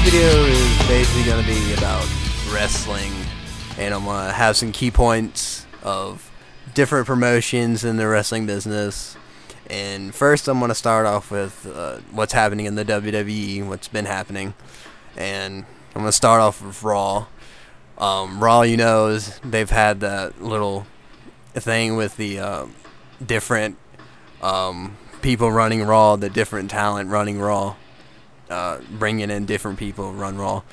video is basically going to be about wrestling, and I'm going to have some key points of different promotions in the wrestling business. And first I'm going to start off with what's happening in the WWE, what's been happening. And I'm going to start off with Raw. Raw, you know, they've had that little thing with the different people running Raw, the different talent running Raw. Bringing in different people run Raw.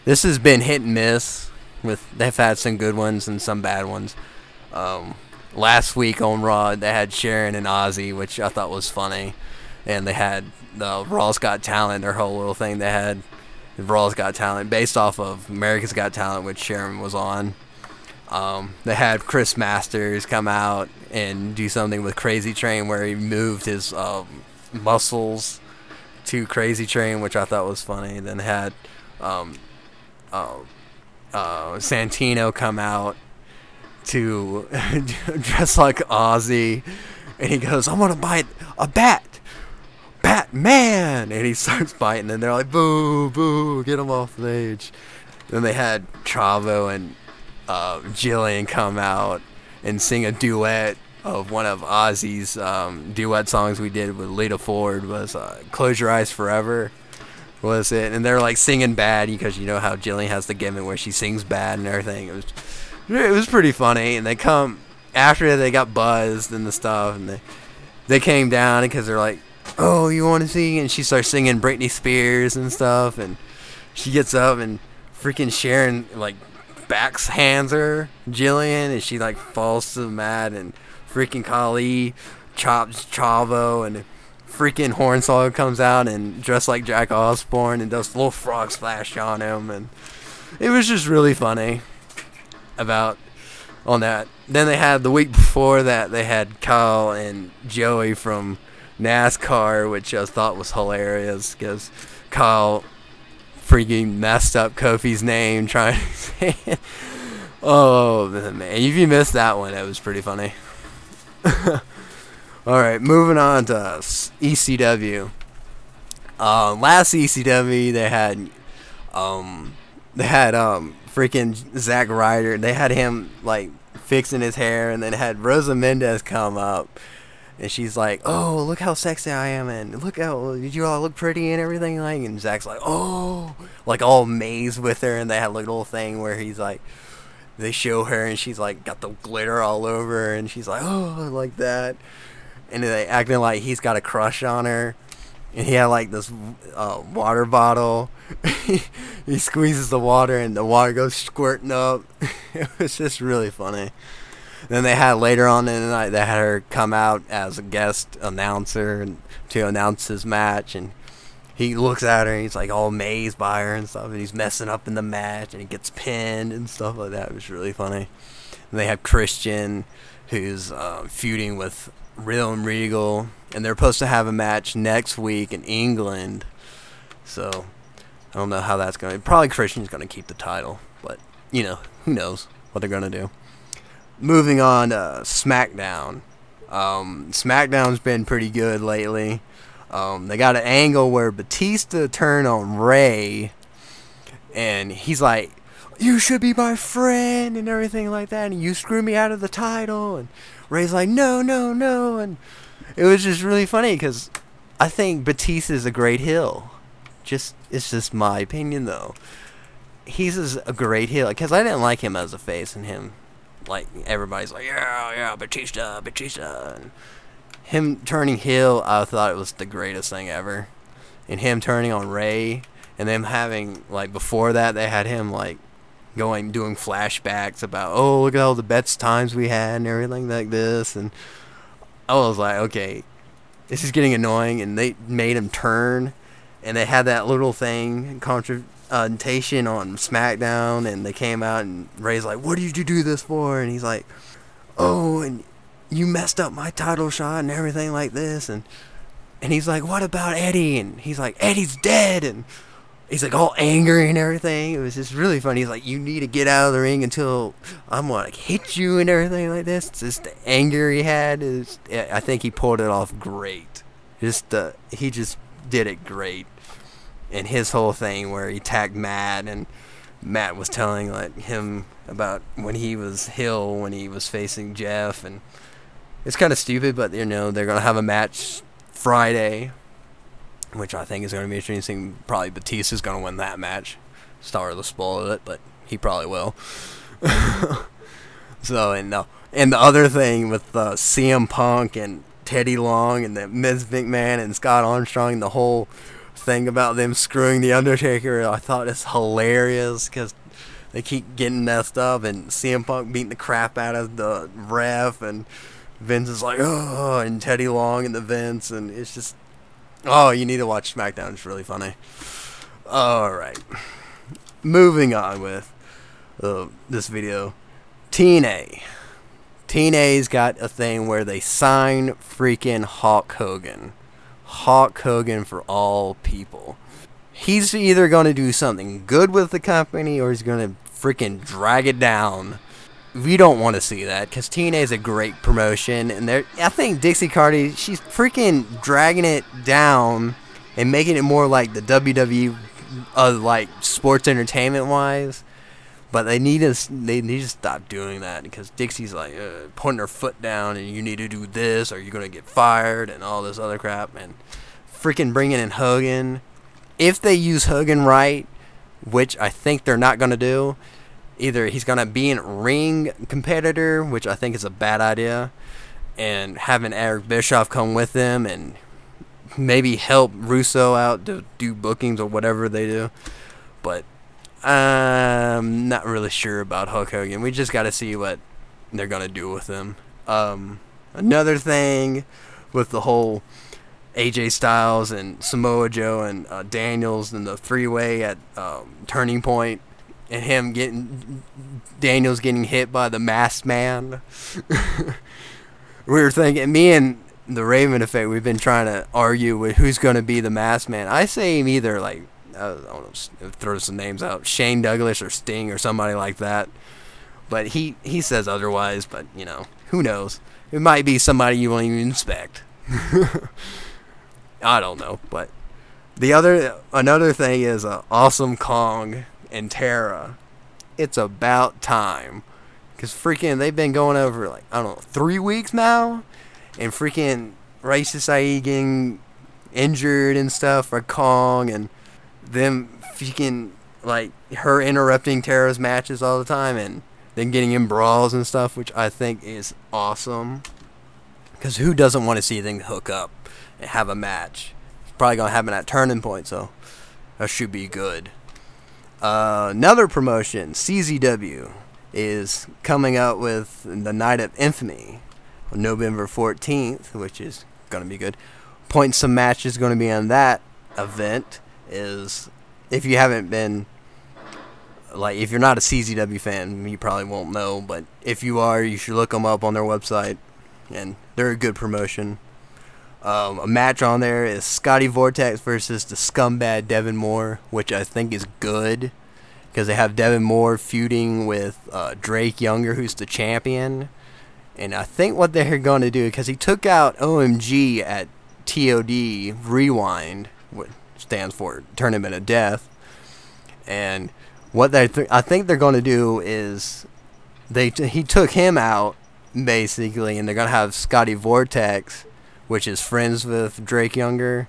This has been hit and miss. They've had some good ones and some bad ones. Last week on Raw, they had Sharon and Ozzy, which I thought was funny, and they had the Raw's Got Talent. Their whole little thing they had, Raw's Got Talent, based off of America's Got Talent, which Sharon was on. They had Chris Masters come out and do something with Crazy Train where he moved his muscles to Crazy Train, which I thought was funny. Then had Santino come out to dress like Ozzy, and he goes, "I'm gonna bite a Batman," and he starts biting, and they're like, "Boo, boo, get him off the stage." Then they had Chavo and Jillian come out and sing a duet of one of Ozzy's duet songs we did with Lita Ford. Was "Close Your Eyes Forever" was it, and they're like singing bad because you know how Jillian has the gimmick where she sings bad and everything. It was pretty funny, and they come after they got buzzed and the stuff, and they came down because they're like, "Oh, you want to sing?" And she starts singing Britney Spears and stuff, and she gets up and freaking Sharon like backhands her, Jillian, and she like falls to the mat, and freaking Khali chops Chavo, and freaking Hornswoggle comes out and dressed like Jack Osbourne and does little frog splash on him, and it was just really funny on that. Then they had the week before that, they had Kyle and Joey from NASCAR, which I thought was hilarious because Kyle freaking messed up Kofi's name trying to say it. Oh man, if you missed that one, it was pretty funny. Alright, moving on to ECW. Last ECW they had freaking Zack Ryder. They had him like fixing his hair, and then had Rosa Mendez come up, and she's like, "Oh, look how sexy I am, and look how did you all look pretty and everything," like, and Zack's like, "Oh," like all amazed with her, and they had like a little thing where he's like, they show her and she's like got the glitter all over her, and she's like, "Oh," like that, and they acting like he's got a crush on her, and he had like this water bottle. He squeezes the water and the water goes squirting up. It was just really funny. Then they had later on in the night, they had her come out as a guest announcer and to announce his match, and he looks at her and he's like all amazed by her and stuff, and he's messing up in the match and he gets pinned and stuff like that. It was really funny. And they have Christian, who's feuding with Real and Regal, and they're supposed to have a match next week in England. So I don't know how that's going to be. Probably Christian's going to keep the title, but you know, who knows what they're going to do. Moving on to SmackDown. SmackDown's been pretty good lately. They got an angle where Batista turned on Ray, and he's like, "You should be my friend," and everything like that, and "you screw me out of the title," and Ray's like, "No, no, no," and it was just really funny because I think Batista's a great heel. It's just my opinion though. He's a great heel because I didn't like him as a face, and him, like, everybody's like, yeah, Batista, and him turning heel, I thought it was the greatest thing ever. And him turning on Ray, and them having, like, before that, they had him, like, doing flashbacks about, "Oh, look at all the best times we had," and everything like this, and I was like, okay, this is getting annoying, and they made him turn, and they had that little thing, confrontation on SmackDown, and they came out, and Ray's like, "What did you do this for?" And he's like, "Oh, and you messed up my title shot and everything like this," and he's like, "What about Eddie?" And he's like, "Eddie's dead," and he's like all angry and everything. It was just really funny. He's like, "You need to get out of the ring until I'm gonna like, hit you," and everything like this. It's just the anger he had. I think he pulled it off great. He just did it great. and his whole thing where he tagged Matt, and Matt was telling like him about when he was heel when he was facing Jeff, and it's kind of stupid, but you know they're gonna have a match Friday, which I think is gonna be interesting. Probably Batista's gonna win that match. Sorry to spoil it, but he probably will. So and the other thing with CM Punk and Teddy Long and the Vince McMahon and Scott Armstrong, the whole thing about them screwing the Undertaker, I thought it's hilarious because they keep getting messed up, and CM Punk beating the crap out of the ref, and Vince is like, oh, and Teddy Long and the Vince, and it's just, oh, you need to watch SmackDown. It's really funny. Alright. Moving on with this video. TNA. TNA's got a thing where they sign freaking Hulk Hogan. Hulk Hogan for all people. He's either going to do something good with the company or he's going to freaking drag it down. We don't want to see that because TNA is a great promotion, and I think Dixie Carter, she's freaking dragging it down and making it more like the WWE, like sports entertainment wise. But they need to stop doing that because Dixie's like putting her foot down, and you need to do this or you're gonna get fired and all this other crap, and freaking bringing in Hogan. If they use Hogan right, which I think they're not gonna do, either he's gonna be a ring competitor, which I think is a bad idea, and having Eric Bischoff come with them and maybe help Russo out to do bookings or whatever they do, but I'm not really sure about Hulk Hogan. We just got to see what they're going to do with him. Another thing with the whole AJ Styles and Samoa Joe and Daniels and the three-way at Turning Point, and Daniels getting hit by the Masked Man. We were thinking, me and the Raven Effect, we've been trying to argue with who's going to be the Masked Man. I say him either like, I don't know, throw some names out, Shane Douglas or Sting or somebody like that. But he says otherwise, but, you know, who knows? It might be somebody you won't even expect. I don't know, but another thing is Awesome Kong and Tara. It's about time. Because freaking, they've been going over, like, I don't know, 3 weeks now? And freaking Raisa Saeed getting injured and stuff for Kong, and them freaking, like, her interrupting Tara's matches all the time, and then getting in brawls and stuff, which I think is awesome. Because who doesn't want to see them hook up and have a match? It's probably going to happen at Turning Point, so that should be good. Another promotion, CZW, is coming out with the Night of Infamy on November 14th, which is going to be good. Point some matches going to be on that event. Is, if you haven't been, like, if you're not a CZW fan, you probably won't know, but if you are, you should look them up on their website, and they're a good promotion. A match on there is Scotty Vortex versus the scumbag Devin Moore, which I think is good, because they have Devin Moore feuding with Drake Younger, who's the champion, and I think what they're going to do, because he took out OMG at TOD Rewind, stands for Tournament of Death, and what I think they're going to do is he took him out basically, and they're going to have Scotty Vortex, which is friends with Drake Younger,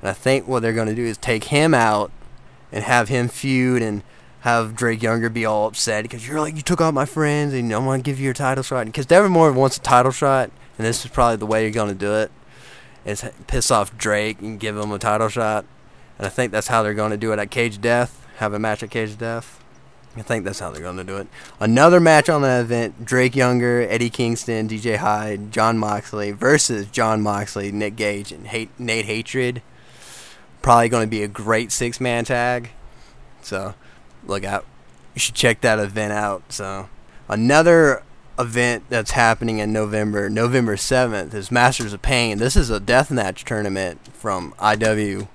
and I think what they're going to do is take him out and have him feud and have Drake Younger be all upset because you're like, you took out my friends and I want to give you your title shot, because Devin Moore wants a title shot, and this is probably the way you're going to do it, is piss off Drake and give him a title shot. And I think that's how they're going to do it at Cage Death. Have a match at Cage Death. I think that's how they're going to do it. Another match on that event, Drake Younger, Eddie Kingston, DJ Hyde, Jon Moxley versus Jon Moxley, Nick Gage, and Nate Hatred. Probably going to be a great 6-man tag. So, look out. You should check that event out. So, another event that's happening in November 7th, is Masters of Pain. This is a deathmatch tournament from IWA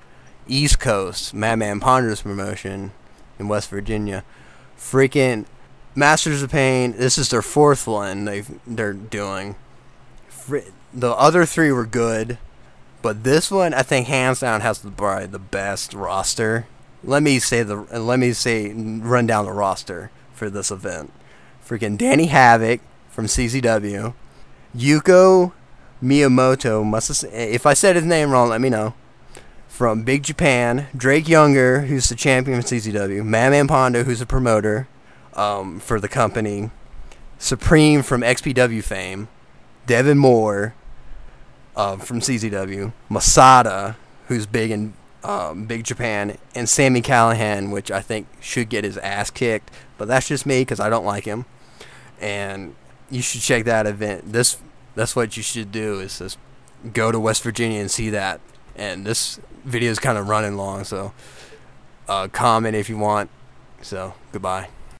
East Coast, Madman Ponder's promotion in West Virginia. Freaking Masters of Pain, this is their 4th one they're doing. The other 3 were good, but this one I think hands down has probably the best roster, let me run down the roster for this event. Freaking Danny Havoc from CZW, Yuko Miyamoto, if I said his name wrong, let me know. From Big Japan, Drake Younger, who's the champion of CZW, Madman Pondo, who's a promoter for the company, Supreme from XPW fame, Devin Moore from CZW, Masada, who's big in Big Japan, and Sami Callihan, which I think should get his ass kicked, but that's just me because I don't like him. And you should check that event. That's what you should do, is just go to West Virginia and see that. And this video is kind of running long, so comment if you want. So goodbye.